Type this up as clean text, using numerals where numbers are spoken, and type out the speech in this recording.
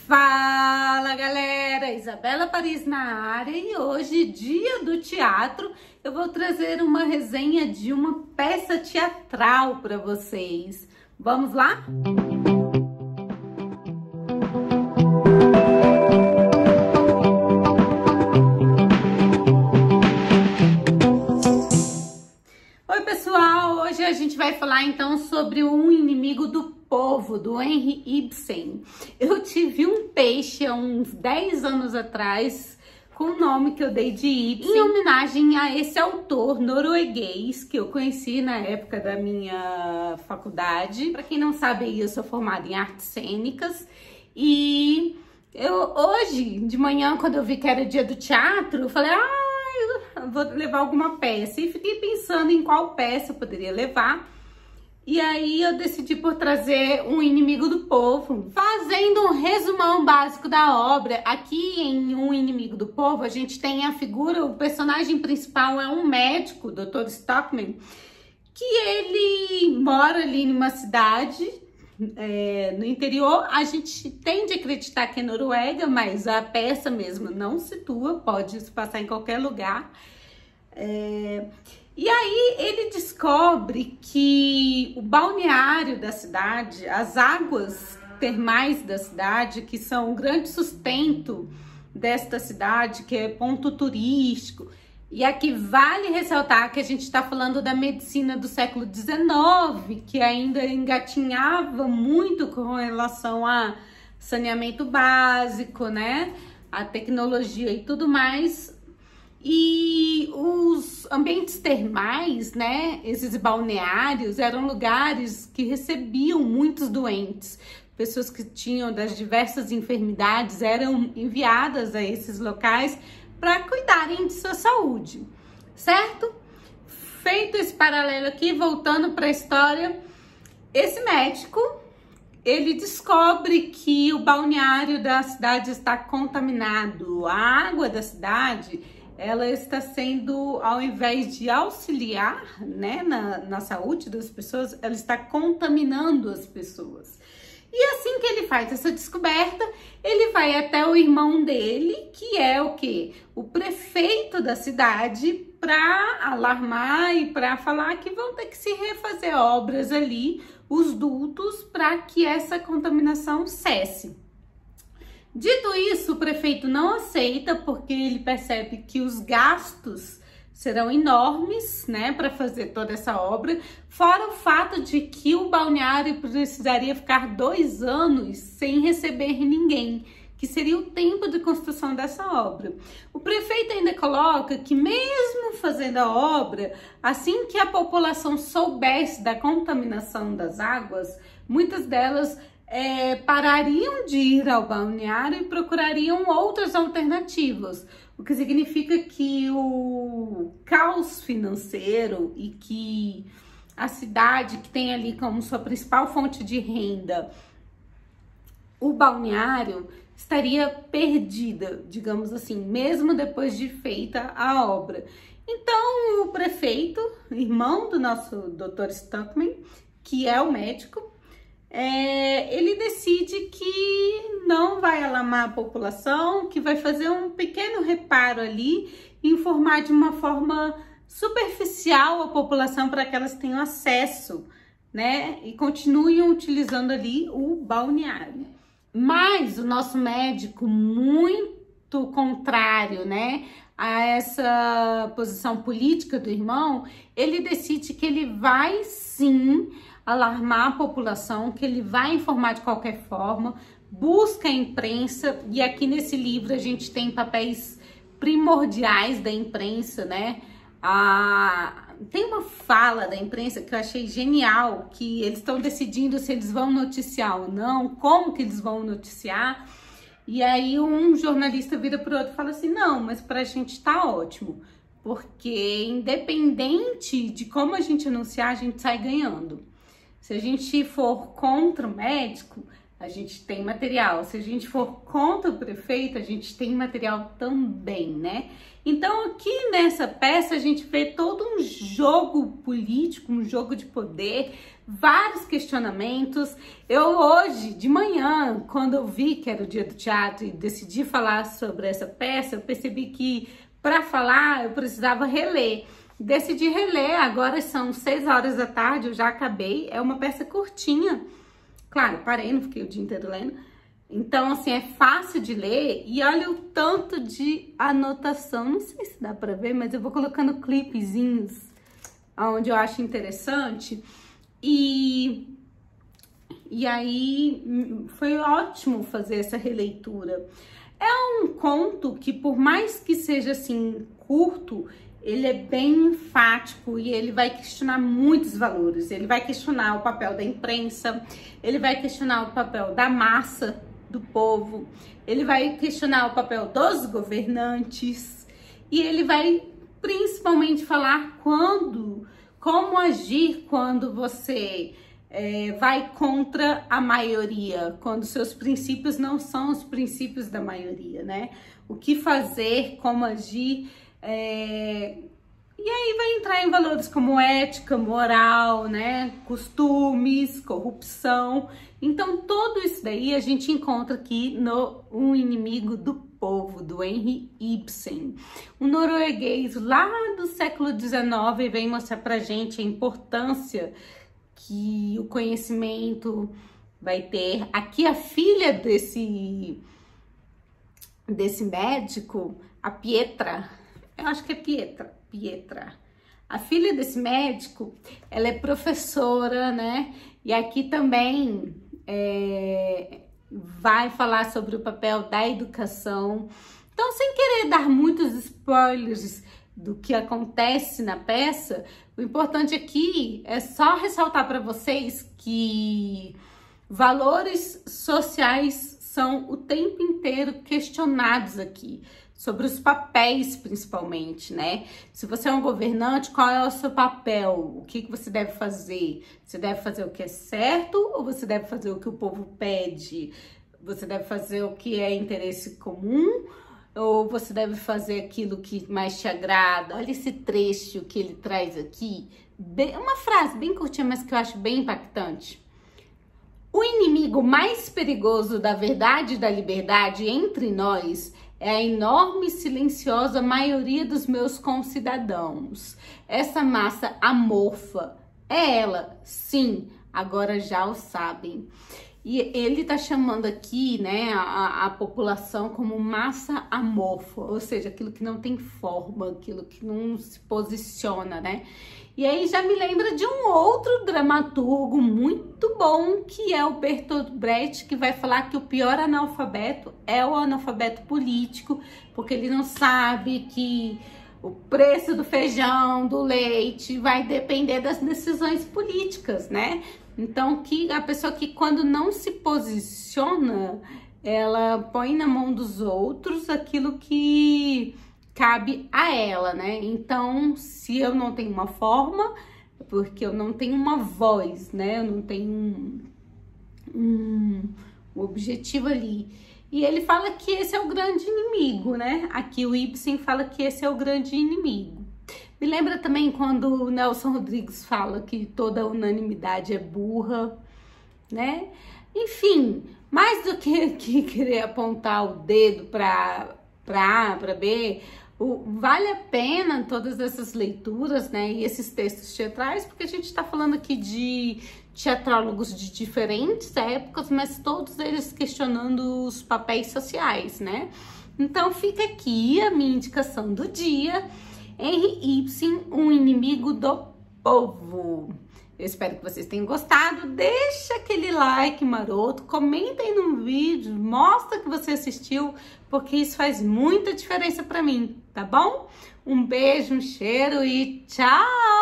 Fala galera, Isabela Paris na área e hoje, dia do teatro, eu vou trazer uma resenha de uma peça teatral para vocês. Vamos lá? Oi pessoal, hoje a gente vai falar então sobre Um Inimigo do Povo, do Henry Ibsen. Eu tive um peixe há uns 10 anos atrás com o nome que eu dei de Ibsen, em homenagem a esse autor norueguês que eu conheci na época da minha faculdade. Para quem não sabe, eu sou formada em artes cênicas e hoje de manhã, quando eu vi que era dia do teatro, eu falei, eu vou levar alguma peça, e fiquei pensando em qual peça eu poderia levar. E aí eu decidi por trazer Um Inimigo do Povo, fazendo um resumão básico da obra. Aqui em Um Inimigo do Povo a gente tem a figura, o personagem principal é um médico, o Dr. Stockman, que ele mora ali numa cidade no interior. A gente tende a acreditar que é Noruega, mas a peça mesmo não situa, pode se passar em qualquer lugar. E aí ele descobre que o balneário da cidade, as águas termais da cidade, que são um grande sustento desta cidade, que é ponto turístico, e aqui vale ressaltar que a gente está falando da medicina do século XIX, que ainda engatinhava muito com relação a saneamento básico, né? A tecnologia e tudo mais. E os ambientes termais, né, esses balneários, eram lugares que recebiam muitos doentes. Pessoas que tinham das diversas enfermidades eram enviadas a esses locais para cuidarem de sua saúde, certo? Feito esse paralelo aqui, voltando para a história, esse médico, ele descobre que o balneário da cidade está contaminado. A água da cidade, ela está sendo, ao invés de auxiliar, né, na saúde das pessoas, ela está contaminando as pessoas. E assim que ele faz essa descoberta, ele vai até o irmão dele, que é o quê? O prefeito da cidade, para alarmar e para falar que vão ter que se refazer obras ali, os dutos, para que essa contaminação cesse. Dito isso, o prefeito não aceita, porque ele percebe que os gastos serão enormes, né, para fazer toda essa obra, fora o fato de que o balneário precisaria ficar 2 anos sem receber ninguém, que seria o tempo de construção dessa obra. O prefeito ainda coloca que mesmo fazendo a obra, assim que a população soubesse da contaminação das águas, muitas delas parariam de ir ao balneário e procurariam outras alternativas, o que significa que o caos financeiro e que a cidade, que tem ali como sua principal fonte de renda o balneário, estaria perdida, digamos assim, mesmo depois de feita a obra. Então o prefeito, irmão do nosso Dr. Stockman, que é o médico, ele decide que não vai alarmar a população, que vai fazer um pequeno reparo ali, informar de uma forma superficial a população para que elas tenham acesso, né? E continuem utilizando ali o balneário. Mas o nosso médico, muito contrário, né, a essa posição política do irmão, ele decide que ele vai sim alarmar a população, que ele vai informar de qualquer forma, busca a imprensa, e aqui nesse livro a gente tem papéis primordiais da imprensa, né? Tem uma fala da imprensa que eu achei genial, que eles estão decidindo se eles vão noticiar ou não, como que eles vão noticiar, e aí um jornalista vira pro outro e fala assim, não, mas pra gente tá ótimo, porque independente de como a gente anunciar, a gente sai ganhando. Se a gente for contra o médico, a gente tem material. Se a gente for contra o prefeito, a gente tem material também, né? Então, aqui nessa peça, a gente vê todo um jogo político, um jogo de poder, vários questionamentos. Eu hoje, de manhã, quando eu vi que era o dia do teatro e decidi falar sobre essa peça, eu percebi que para falar eu precisava reler. Decidi reler, agora são 6 horas da tarde, eu já acabei. É uma peça curtinha. Claro, parei, não fiquei o dia inteiro lendo. Então, assim, é fácil de ler e olha o tanto de anotação. Não sei se dá pra ver, mas eu vou colocando clipezinhos onde eu acho interessante. E aí foi ótimo fazer essa releitura. É um conto que, por mais que seja, assim, curto, ele é bem enfático e ele vai questionar muitos valores. Ele vai questionar o papel da imprensa, ele vai questionar o papel da massa, do povo, ele vai questionar o papel dos governantes e ele vai principalmente falar como agir quando você vai contra a maioria, quando seus princípios não são os princípios da maioria, né? O que fazer, como agir, e aí vai entrar em valores como ética, moral, né? Costumes, corrupção. Então, tudo isso daí a gente encontra aqui no Um Inimigo do Povo, do Henrik Ibsen. Um norueguês lá do século XIX vem mostrar pra gente a importância que o conhecimento vai ter. Aqui a filha desse médico, a Pietra, eu acho que é Pietra. A filha desse médico, ela é professora, né? E aqui também vai falar sobre o papel da educação. Então, sem querer dar muitos spoilers do que acontece na peça, o importante aqui é só ressaltar para vocês que valores sociais são o tempo inteiro questionados aqui, sobre os papéis principalmente, né? Se você é um governante, qual é o seu papel? O que você deve fazer? Você deve fazer o que é certo ou você deve fazer o que o povo pede? Você deve fazer o que é interesse comum ou você deve fazer aquilo que mais te agrada? Olha esse trecho que ele traz aqui, uma frase bem curtinha, mas que eu acho bem impactante. O inimigo mais perigoso da verdade e da liberdade entre nós é a enorme e silenciosa maioria dos meus concidadãos. Essa massa amorfa é ela, sim, agora já o sabem. E ele tá chamando aqui, né, a população como massa amorfa, ou seja, aquilo que não tem forma, aquilo que não se posiciona, né? E aí já me lembra de um outro dramaturgo muito bom, que é o Bertolt Brecht, que vai falar que o pior analfabeto é o analfabeto político, porque ele não sabe que o preço do feijão, do leite, vai depender das decisões políticas, né? Então, que a pessoa que quando não se posiciona, ela põe na mão dos outros aquilo que cabe a ela, né? Então, se eu não tenho uma forma, é porque eu não tenho uma voz, né? Eu não tenho um objetivo ali. E ele fala que esse é o grande inimigo, né? Aqui o Ibsen fala que esse é o grande inimigo. Me lembra também quando o Nelson Rodrigues fala que toda unanimidade é burra, né? Enfim, mais do que querer apontar o dedo para A, para B, vale a pena todas essas leituras, né? E esses textos teatrais, porque a gente está falando aqui de teatrólogos de diferentes épocas, mas todos eles questionando os papéis sociais, né? Então fica aqui a minha indicação do dia. Henrik Ibsen, Um Inimigo do Povo. Eu espero que vocês tenham gostado. Deixa aquele like maroto, comentem no vídeo, mostra que você assistiu, porque isso faz muita diferença para mim, tá bom? Um beijo, um cheiro e tchau!